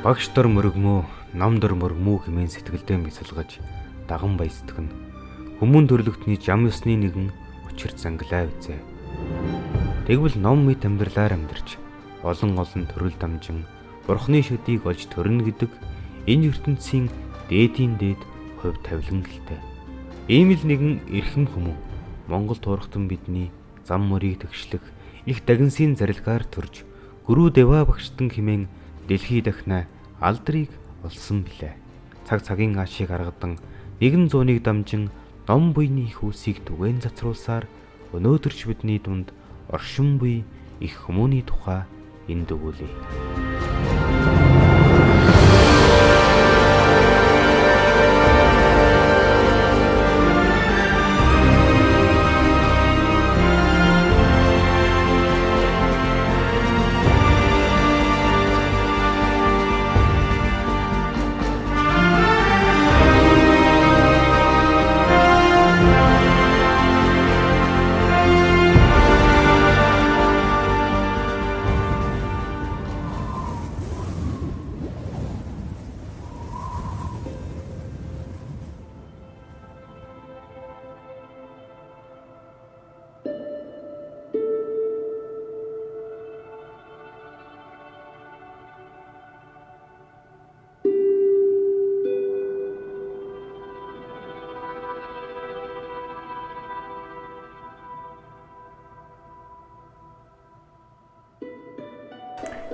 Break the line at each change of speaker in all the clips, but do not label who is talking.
Багш дор мөргмөө, ном дор мөргмөө хэмээн сэтгэлдээ мэсэлгэж даган баясдагна. Хүмүүн төрлөختний жам ёсны нэгэн учир занглаа үзээ. Тэгвэл ном мэд амьдралаар амьдарч олон төрөл дамжин бурхны шөдийг олж төрнө гэдэг энэ ертөнцийн дээдийн дээд хувь тавилан гэлтэй. Ийм л нэгэн эрхэм хүмүүн Монгол туурхтан бидний зам мөрийг төгшлөх их дагинсийн зарилгаар төрж Гүрүү Дэва багштан хэмээн дэлхий дахна алдрыг олсон билээ. Цагийн аашийг гаргадан 100-ыг дамжин ном буйны их үсийг түгээн цацруулсаар өнөөдөрч бидний дунд оршин буй их хүмүүний тухай энд өгүүлье.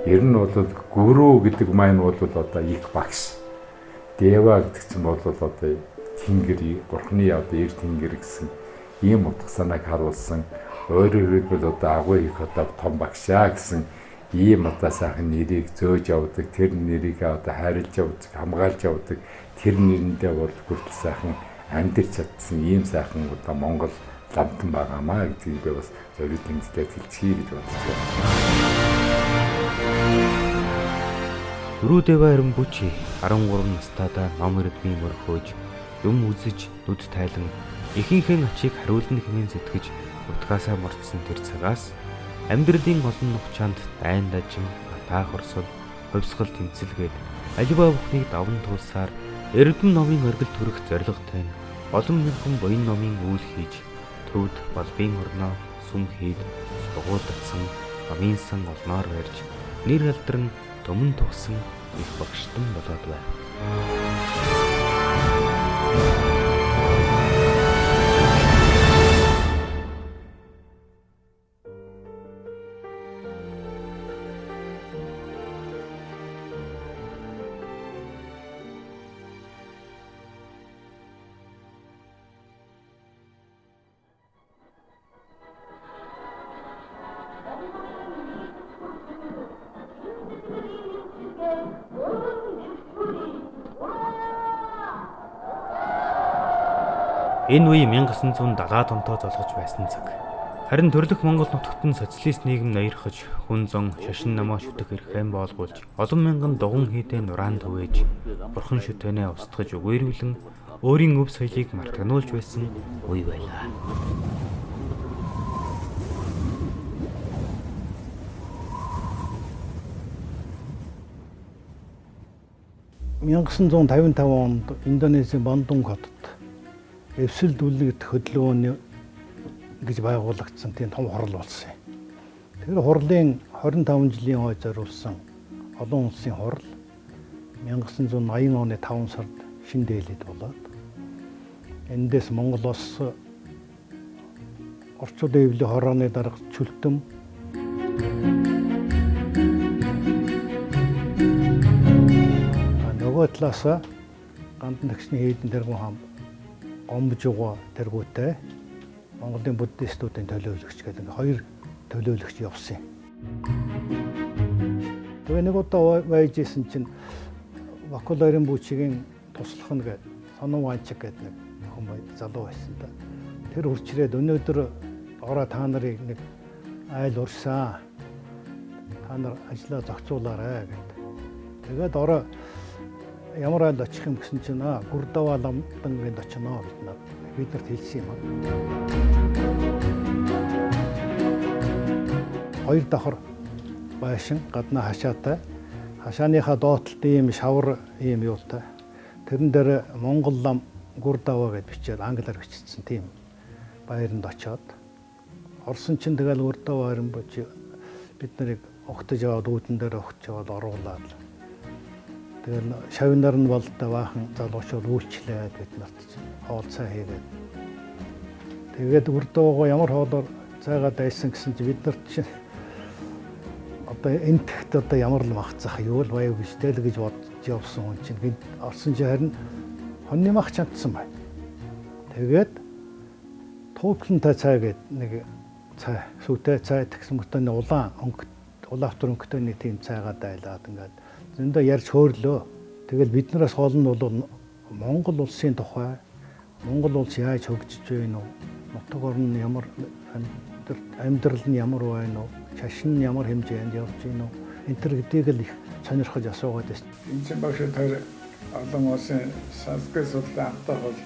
Ер нь бол гүрүү гэдэг маань бол одоо их багш. Дэва гэдэг чинь бол одоо тэнгэр, бурхны одоо эр тэнгэр гэсэн ийм утга санааг харуулсан. Өөрөөр хэлбэл одоо агуу их одоо том багшаа гэсэн ийм одоо сайхан нэрийг зөөж явдаг, тэр нэрийг одоо хайрлаж явдаг, хамгаалж явдаг, тэр нэрэндээ бол хүртэл сайхан амьдарч чадсан ийм сайхан одоо Монгол ламтан байгаамаа гэдгийг би бас зөвлөд тэмцэлтэй хэлчихье гэж бодож байна.
Гүрүү Дэва Эренбүчи 13 настайдаа ном ирдмийн мөрхөөж юм үзэж нүд тайлан ихийнхээ ачийг хариулна хэмээн сэтгэж утгаасаа морцсон тэр цагаас амьдралын олон нухчаанд дайн дажин атаах орсол хувьсгал тэмцэлгээд аливаа бүхнийг даван туулсаар эрдэм номын оргил төрөх зорилготой олон мянган буян номын үйл хийж төвд балбын орноо сүм хийд сургуулдсан номын сан олноор барьж нэр алдран төмөн тугсан их багштан болоод байна. Энэ үе 1970 онтоо золгож байсан цаг. Харин төрлөх Монгол нутагт нь социалист нийгэм ноёрхож, хүн зон шашин намаа шүтэх эрхэм боолгуулж, олон мянган дугуйн хийдэ нураан түвэж, бурхан шүтэнэ устгаж үгээрүүлэн өөрийн өв соёлыг мартагнуулж байсан үе байлаа.
(1955) онд Индонезийн Бандунг хотод Эвсэл дүлэг хөдөлгөөний гэж байгуулагдсан тийм том хурал болсон юм. Тэр хурлын 25 жилийн хойд зориулсан олон улсын хурал 1980 оны 5 сард шин дээлэд болоод эндээс Монгол улс орчууд эвлийн хорооны дарга чөлтөм нөгөө талаас гандан тагшны хийдэн тэргүүн хам гомжгоо тэргүүтэй Монголын буддистуудын төлөөлөгч гэдэг хоёр төлөөлөгч явсан. Тэгээ нэг удаа байж исэн чинь Вакула Эренбүчигийн туслах нэг Сонон Ванчик гэдэг нэг хүмүүс залуу байсан да. Тэр хурцрээд өнөөдөр ороо та нарыг нэг айл урьсан. Та нар ажлаа зохицуулаарай гэдэг. Тэгээд ороо ямар айл очих юм гэсэн чинь Гүрдава ламдангийн очино биднэрт хэлсэн юм. Хоёр давхар байшин гаднаа хашаатай хашааныхаа доотлолт ийм шавар ийм юутай. Тэрэн дээр Монгол лам гүр даваа гэж бичээд англиар бичсэн тийм баяранд очоод орсон чинь тэгэл гүр даваа харин боч бид нарыг огтж аваад үүдэн дээр огтж аваад оруулаад тэгэл шавнаар нь болтой баахан залуучууд үйлчлээд бид нарт хоол цай хийгээд тэгээд гүр даваагаа ямар хоолоор цайгаа дайсан гэсэн чи бид нарт чинь одоо энэ тэгт одоо ямар л махцах юу л баяа гэж тэл гэж бодож явсан хүн чинь гинт орсон чи харин хоньны мах чадсан бай. Тэгээд туутлантай цай гэдэг нэг цай сүтэй цай тэгсэн мөртөний улаан автор өнгөтэй нэг тийм цайгаа дайлаад ингээд зөндөө ярьж хөөрлөө. Тэгэл биднээс гол нь бол Монгол улсын тухай Монгол улс яаж хөгжиж байна уу? Нутаг орн нь ямар амьдрал нь ямар байна уу? Шашин нь ямар хэмжээнд явж байна уу? Энэ төр гэдгийг л их сонирхож асуугаад байна.
Энэ чинь багш тэр олон улсын санскрит судлаа автаа бол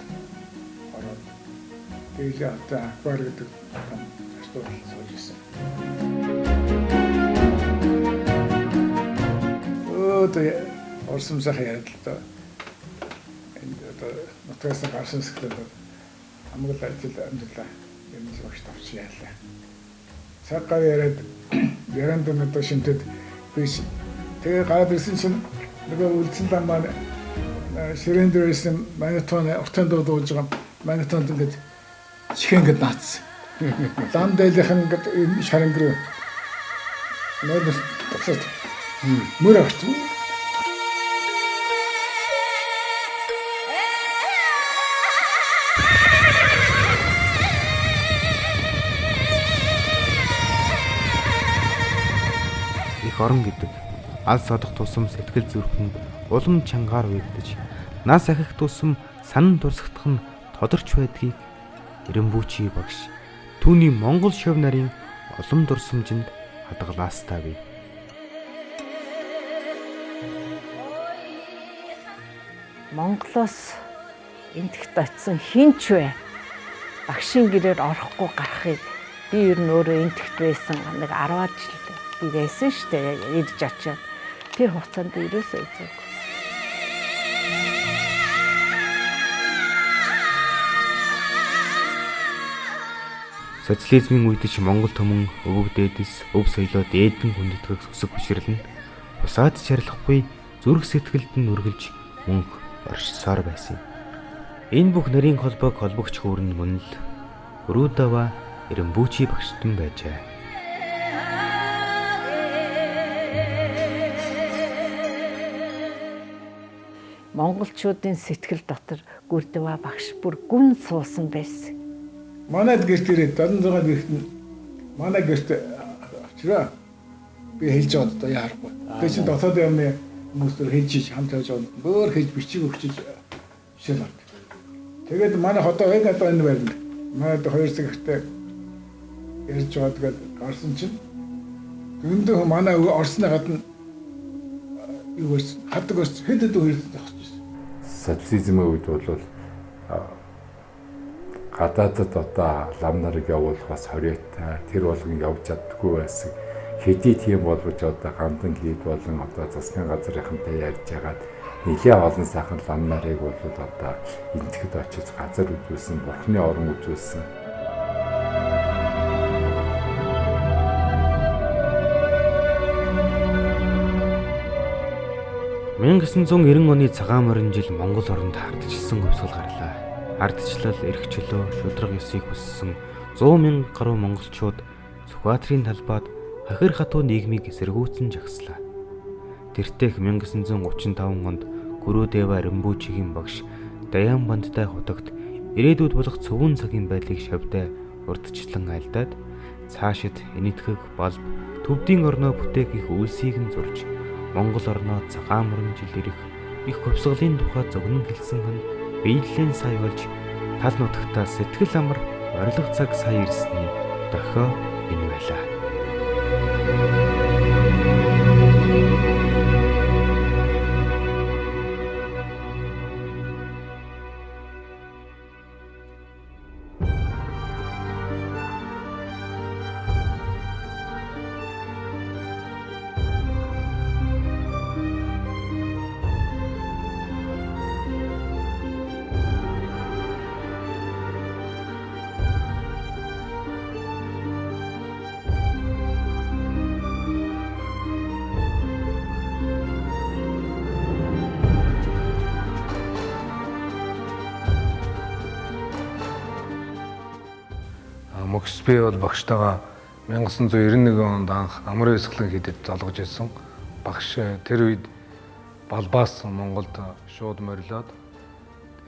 ороод тэгээд автаа аквар гэдэг асуудал суулж ирсэн. Өөдөө орсон сайхан яриад л доо. Энэ одоо нутгаас гарсан сэтлээд хамгийн ажил амьдралаа юм л багш тавч яалаа. Цаг гар яриад яранд өнөдөө шимтэд биш. Тэгээ гараад ирсэн чинь нөгөө үлдсэн лам маань ширээн дээр ирсэн манитон уртан дуудуулж байгаа манитонд ингээд чихэн гээд наацсан. Лам дээлийнхэн ингээд шаран гэрээ нөөдс тасаад мөр авчихсан.
Орон гэдэг алс одох тусам сэтгэл зүрхэн улам чангаар уягдаж нас ахих тусам санан турсагдах нь тодорч байдгийг Эренбүүчи багш түүний Монгол шов нарын улам дурсамжинд хадгалаастай бий.
Монголоос энтэгт очисон хинч вэ? Багшийн гэрээр орохгүй гарахыг би ер нь өөрөө энтэгт байсан нэг 10-аад жил би байсан шүү дээ. Ирж очиод тэр хугацаанд ерөөсөө үзээгүй.
Социализмын үед ч Монгол түмэн өвөг дээдэс өв соёлоо дээдэн хүндэтгэх сүсэг хүчрэлэн бусаад чарлахгүй зүрх сэтгэлд нь үргэлж мөнх оршсоор байсан юм. Энэ бүх нарийн холбоог холбогч хөөрн мөн л Гүрүдава Эренбүүчи багштан байжээ.
Монголчуудын сэтгэл дотор Гүрдава багш бүр гүн суусан байсан.
Манайд гэрт ирээд 76 гэрт нь манай гэрт очроо би хэлж байгаа одоо яарахгүй. Тэгээ чинь дотоод юмны хүмүүстэр хэлж хамт явж байгаа. Бөөр хэлж бичиг өгчиж жишээл авт. Тэгээд манай хотоо яг одоо энэ байранд манайд 2 цагтай ярьж байгаа тэгээд гарсан чинь зөндөө манай орсны гадна юу вэ? Хатдаг ус хэд үерсэн тахчих.
Социализмын үед бол гадаадд одоо лам нарыг явуулах бас хориотой тэр болгон явж чаддаггүй байсан. Хэдий тийм боловч одоо гандан хийд болон одоо засгийн газрынхантай ярьж хагаад нэлээ олон сайхан лам нарыг бол одоо энтгэд очиж газар үзүүлсэн, бурхны орон үзүүлсэн.
1990 оны цагаан морин жил Монгол оронд ардчилсан өвсгөл гарлаа. Ардчлал, эрх чөлөө, шудраг ёсыг хүссэн 100 мянга гаруй монголчууд Сүхбаатарын талбайд хахир хатуу нийгмийг эсэргүүцэн жагслаа. Тэртех 1935 онд Гүрүдава Эренбүүчигийн багш Даян бандтай хутагт ирээдүйд болох цөвөн цагийн байдлыг шавьтай урдчлан айлдаад цаашид энэтхэг балб төвдийн орноо бүтээх их үйлсийг нь зурж Монгол орноо цагаан мөрөн жил ирэх их хувьсгалын тухай зөгнөн хэлсэн хэн биелэн сая болж тал нутагтаа сэтгэл амар орилго цаг сая ирсний дохио энэ байлаа.
Багш би бол багштайгаа 1991 онд анх амар баясгалан хийдэд залгаж ирсэн. Багш тэр үед Балбаас Монголд шууд морилоод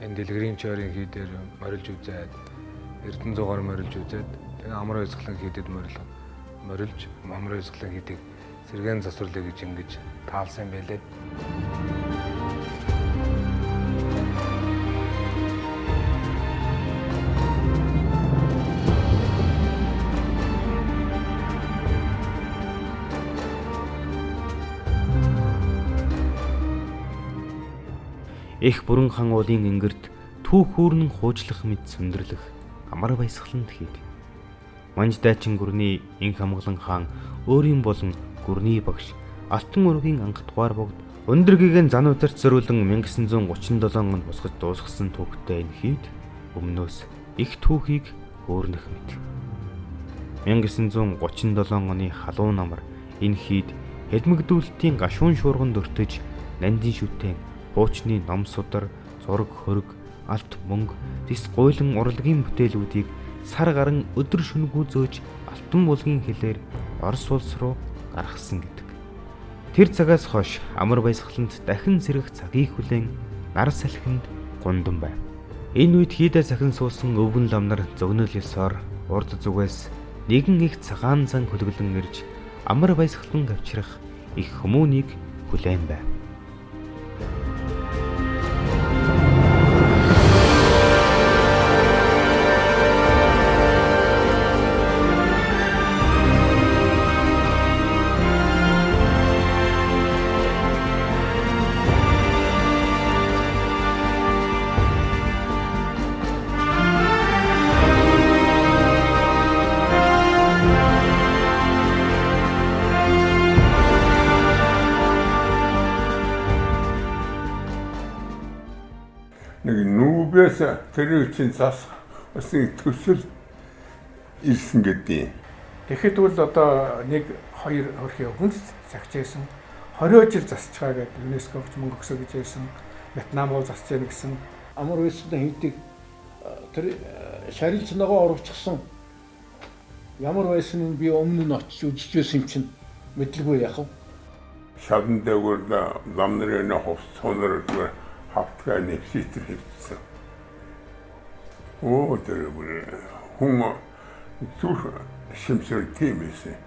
энэ дэлгэрийн чойрын хий дээр морилж үзээд Эрдэнэзуугаар морилж үзээд тэгээ амар баясгалан хийдэд морилж амар баясгалан хийдэг сэргээн засварлаа гэж ингэж таалсан байлээ.
Их бүрэн хан уулын ингэрд түүх хүүрнэн хуужлах мэд сүндэрлэх амар баясгаланд хийд. Манж дайчин гүрний инх хамглан хаан өөрийн болон гүрний багш Алтан ургийн анх дугаар богд өндөргийгэн зан удирч зориулан 1937 онд босгож дуусгасан түүхтэй энэ хийд өмнөөс их түүхийг хөөрнөх мэт. 1937 оны халуун намар энэ хийд хэлмэгдүүлэлтийн гашуун шуурганд өртөж нандин шүтэн хуучны ном судар, зураг хөрөг, алт мөнгө, зис гуйлан урлагийн бүтээлүүдийг сар гарan өдөр шөнөгүй зөөж алтан булгийн хэлээр Орос улс руу гаргасан гэдэг. Тэр цагаас хойш амар баясгаланд дахин сэрэх цагийг хүлээн нар салхинд гундан байв. Энэ үед хийдэ сахин суусан өвгөн лам нар зөгнөл ёсоор урд зүгээс нэгэн их цагаан цан хөлгөлөн ирж амар баясгалан авчрах их хүмүүнийг хүлээн байв.
Нэг нүүбээс тэр үчин цаас бас нэг төсөл ирсэн гэдэг.
Тэгэхэд бол одоо 1-2 өрхийн өмнө цагчээсэн 20 жил засч байгаа гэдэг ЮНЕСКО-ч мөнгө өгсө гэж байсан. Вьетнам руу засч яана гэсэн амар үйлсүүдэн хийдэг тэр шарилж ногоо оруулчихсан. Ямар байсан нь би өмнө нь очиж үзэж байсан юм чинь мэдлгүй яах вэ?
Шавн дээгүүр лам нарын хувцсонор хавтгаа нэвсítэр хийсэн. Оо тэр хүн зүрх шимсэр тиймээсэ.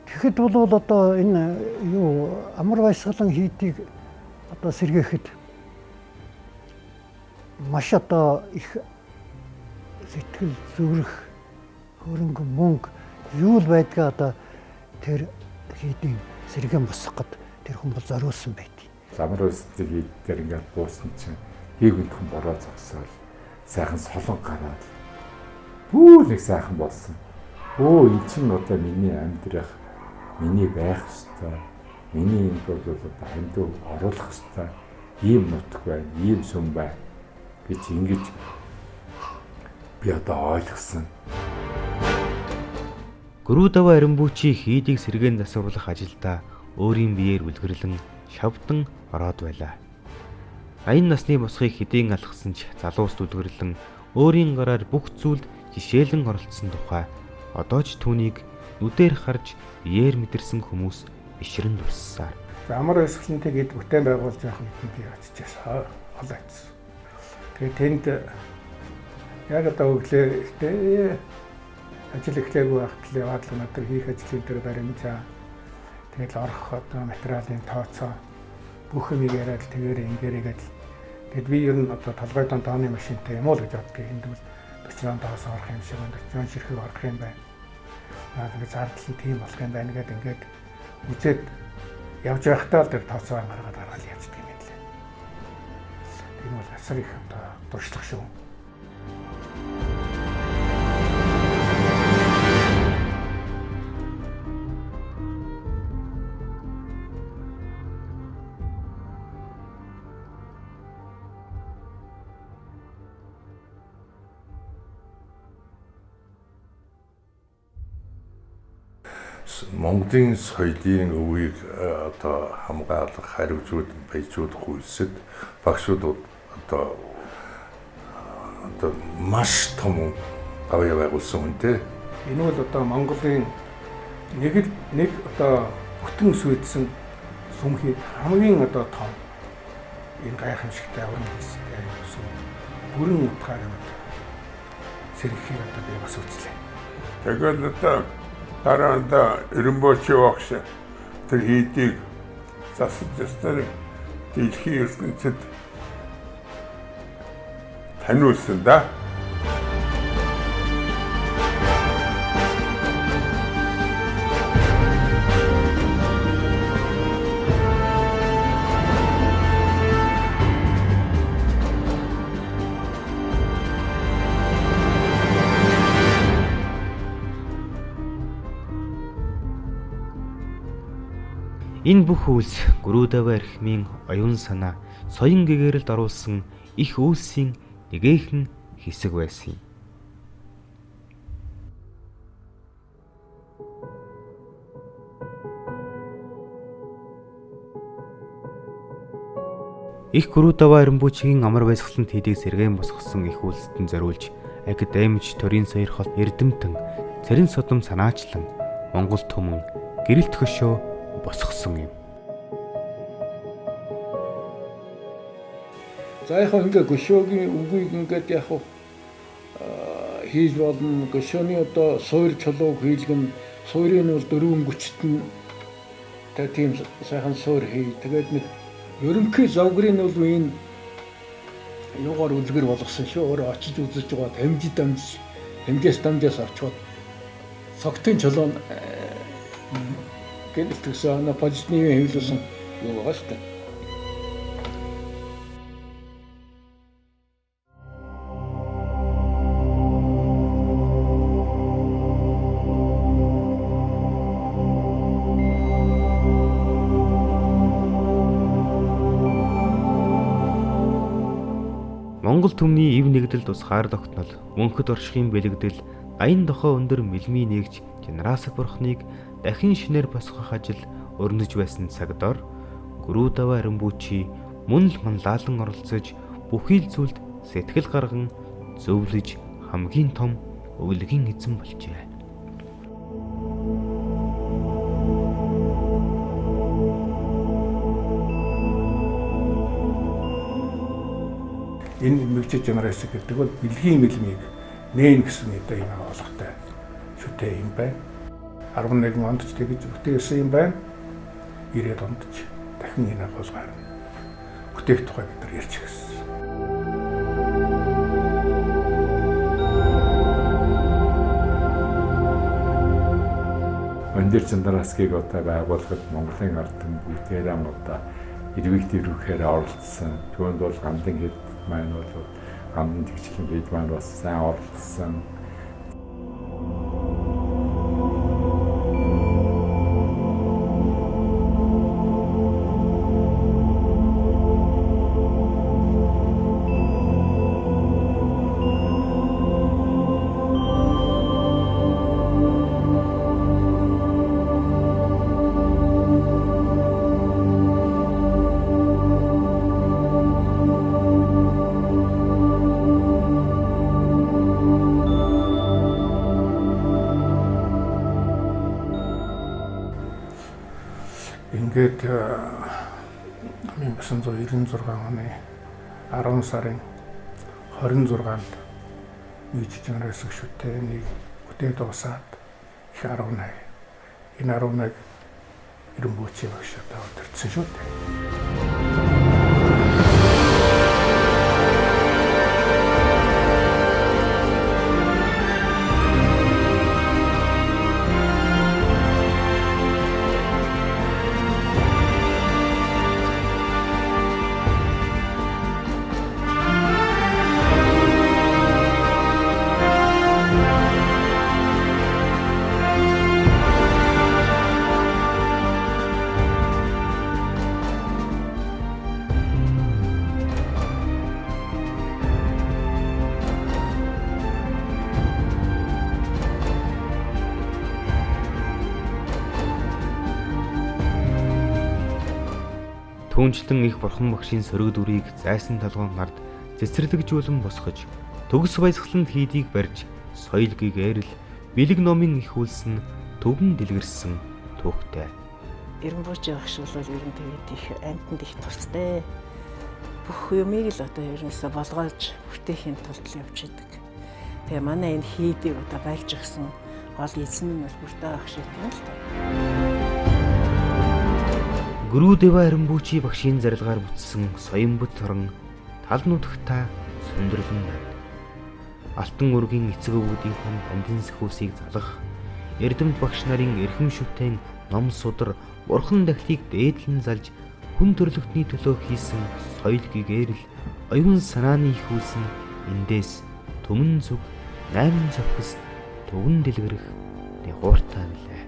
Тэгэхэд бол одоо энэ юу амар баясгалан хийдийг одоо сэргээхэд маш одоо их сэтгэл зүрх хөрөнгө мөнгө юу л байдгаа одоо тэр хийдийн сэргээн босгоход тэр хүн бол зориулсан байт.
Амар үстэй хийд дээр ингээд буусан чинь хийгүнтхэн бороо зогсоол сайхан солон гараад бүү нэг сайхан болсон. Өө эн чинь одоо миний амьдрах, миний байх ёстой, миний энэ бол одоо амьд оруулах ёстой ийм нутг байна, ийм сүм байна гэж ингэж би одоо ойлгосон.
Гүрүүдава Аримбүчи хийдийг сэргээн засварлах ажилдаа өөрийн биеэр үлгэрлэн шавдан ороод байлаа. 80 насны босхийг хэдийн алгасан ч залуус үлгэрлэн өөрийн гараар бүх зүйлд жишээлэн оролцсон тухай одоо ч түүнийг нүдээр харж биеэр мэдэрсэн хүмүүс бишрэн дуссаар.
Амар баясгалантай гээд бүтээн байгуулж явах мэдэнд очиж олооц. Тэгээд тэнд яг одоо өглөө ажил эхлэегүй байхад л яваад л өнөөдөр хийх ажлын дээр баримжаа. Тэгээд орох одоо материалын тооцоо бүх юм яриад тэгээрээ ингээрээгээд тэгээд би ер нь одоо толгой тооны машинтай юм уу л гэж боддог. Энд бол 40 доос орох юм шиг 40 ширхэг орох юм байна. Тэгээд зардал нь тийм болох юм байна гэдэг ингээд үзээд явж байхдаа л тэр тооцоо гаргаад явцдаг юм лээ. Тийм бол асар их одоо дуршлах шүү.
Монголын соёлын өвийг одоо хамгаалах хариуцууд баяжуулах үйлсэд багшууд одоо маш том авьяа байгуулсан үнтэй.
Энэ бол одоо Монголын нэг одоо бүтэн сүйтсэн сүмхийд хамгийн одоо том энэ гайхамшигтай уран хэлстэй сүм бүрэн утгаар одоо сэрхийг одоо би бас үзлээ.
Тэгэл одоо дараанда Эренбочи багш тэр хийдийг засаж ястаар дэлхийн ертөнцид таниулсан да.
Энэ бүх үйлс Гурудава архимын оюун санаа соён гэгээрэлд оруулсан их үйлсийн нэгэн хэсэг байсан юм. Их Гурудава Римбучигийн амар баясгалант хийдийг сэргээн босгосон их үйлсэд зориулж академич төрийн сойрхол эрдэмтэн цэрэн содом санаачлан Монгол түмэн гэрэлт хөшөө босгосон юм.
За яг ингээ гөшөөгийн үгийг ингээд яг хийж болно. Гөшөөний одоо суур чулууг хийлгэн, суурийн бол дөрвөн гүчтэн тийм сайхан суур хий. Тэгээд нэг ерөнхий завгрын бол энэ юугаар үлгэр болгосон шүү. Өөрөө очиж үзэж байгаа хэмжээс авчгаад цогтын чулуун гэнэт төсөө на позитивны хэвлүүлсэн юу байгаа шүү дээ.
Монгол түмний ив нэгдэл тусгаар тогтнол мөнхөд оршихын бэлэгдэл аян дохоо өндөр мэлмий нэгж Жанарасаг бурхныг дахин шинээр босгох ажил өрнөж байсан цагдор Гурудава Римбучи мөн л манлайлан оролцож бүхий л зүйлд сэтгэл гарган зөвлөж хамгийн том өвлөгийн эзэн болжээ.
Энэ мэлчиж Жанарасаг гэдэг бол бэлгийн мэлмийг нээн гэсэн одоо юм оолготой шүтээ юм байна. 11 онд ч тэгж бүтээсэн юм байна. 90-ад онд ч дахин энэ агуулгаар бүтээх тухай бид нар ярьж гисэн.
Өндөр Жанарасгийг одоо байгуулахад Монголын ард түмэн бүгдээрээ одоо ирвэгт ирүүхээр оролцсон. Түүнд бол гандын хэд маань бол гандын тэгчлэн хэд маань бас сайн оролцсон.
Ингээд 1996 оны 10 сарын 26-нд Мэлчиж Жанарасаг шүтээний үдээ дуусаад их 11. Энэ 11 Эренбочи багш одоо өдөрцөн шүү дээ.
Түүнчлэн их бурхан багшийн сөрөг дүрийг зайсан толгойн ард цэцэрлэгжүүлэн босгож төгс баясгалант хийдийг барьж соёл гэгээрэл Бэлэг номын их үлс нь төвөн дэлгэрсэн түүхтэй.
Эренбуучийн багш бол ер нь тэгээд их амьтанд их тустай. Бүх юмыг л одоо ерөөсө болгоож бүтээхийн тулд явж идэг. Тэгээ манай энэ хийдийг одоо байлж өгсөн гол эзэн нь бол бүртээ багш юм л та.
Гүрүүдэва Эренбуучи багшийн зарилгаар бүтсэн Соёмбот хорон тал нутагта сүндэрлэн байна. Алтан өргийн эцэг өвгүүдийн хон бандин сэхүүсийг залгах, Эрдэмт багш нарын эрхэм шүтэн ном судар бурхан дахлыг дээдлэн залж хүн төрлөختний төлөө хийсэн соёл гэгээр л оюун санааны их үлс нь эндээс төмөн зүг 8 завхас төвөн дэлгэрэх дягууртай билээ.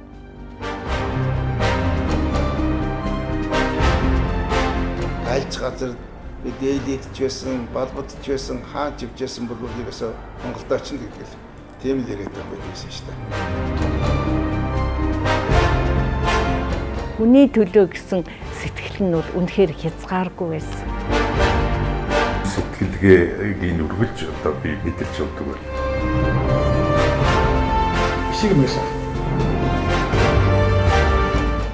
Альч газар бид ээлэдч байсан, балбадч байсан, хааж ивж байсан бол ерөөсөө Монголд очно гэдэг л тийм л яриад байгаа байсан шүү дээ.
Хүний төлөө гэсэн сэтгэл нь бол үнэхээр хязгааргүй байсан.
Сэтгэлгээгийг үргэлж одоо би мэдэрч явдаг байна.
Шиг юм байсан.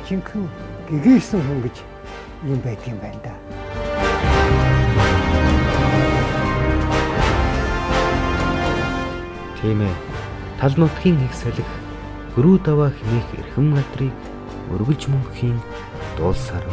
Жинхэнэ гэгээлсэн хүн гэж юм байдгийн байна да.
Тийм ээ. Тал нутгийн их салхи Гүрүүдава хэмээх эрхэм газрыг өргөж мөнхийн дуулсаар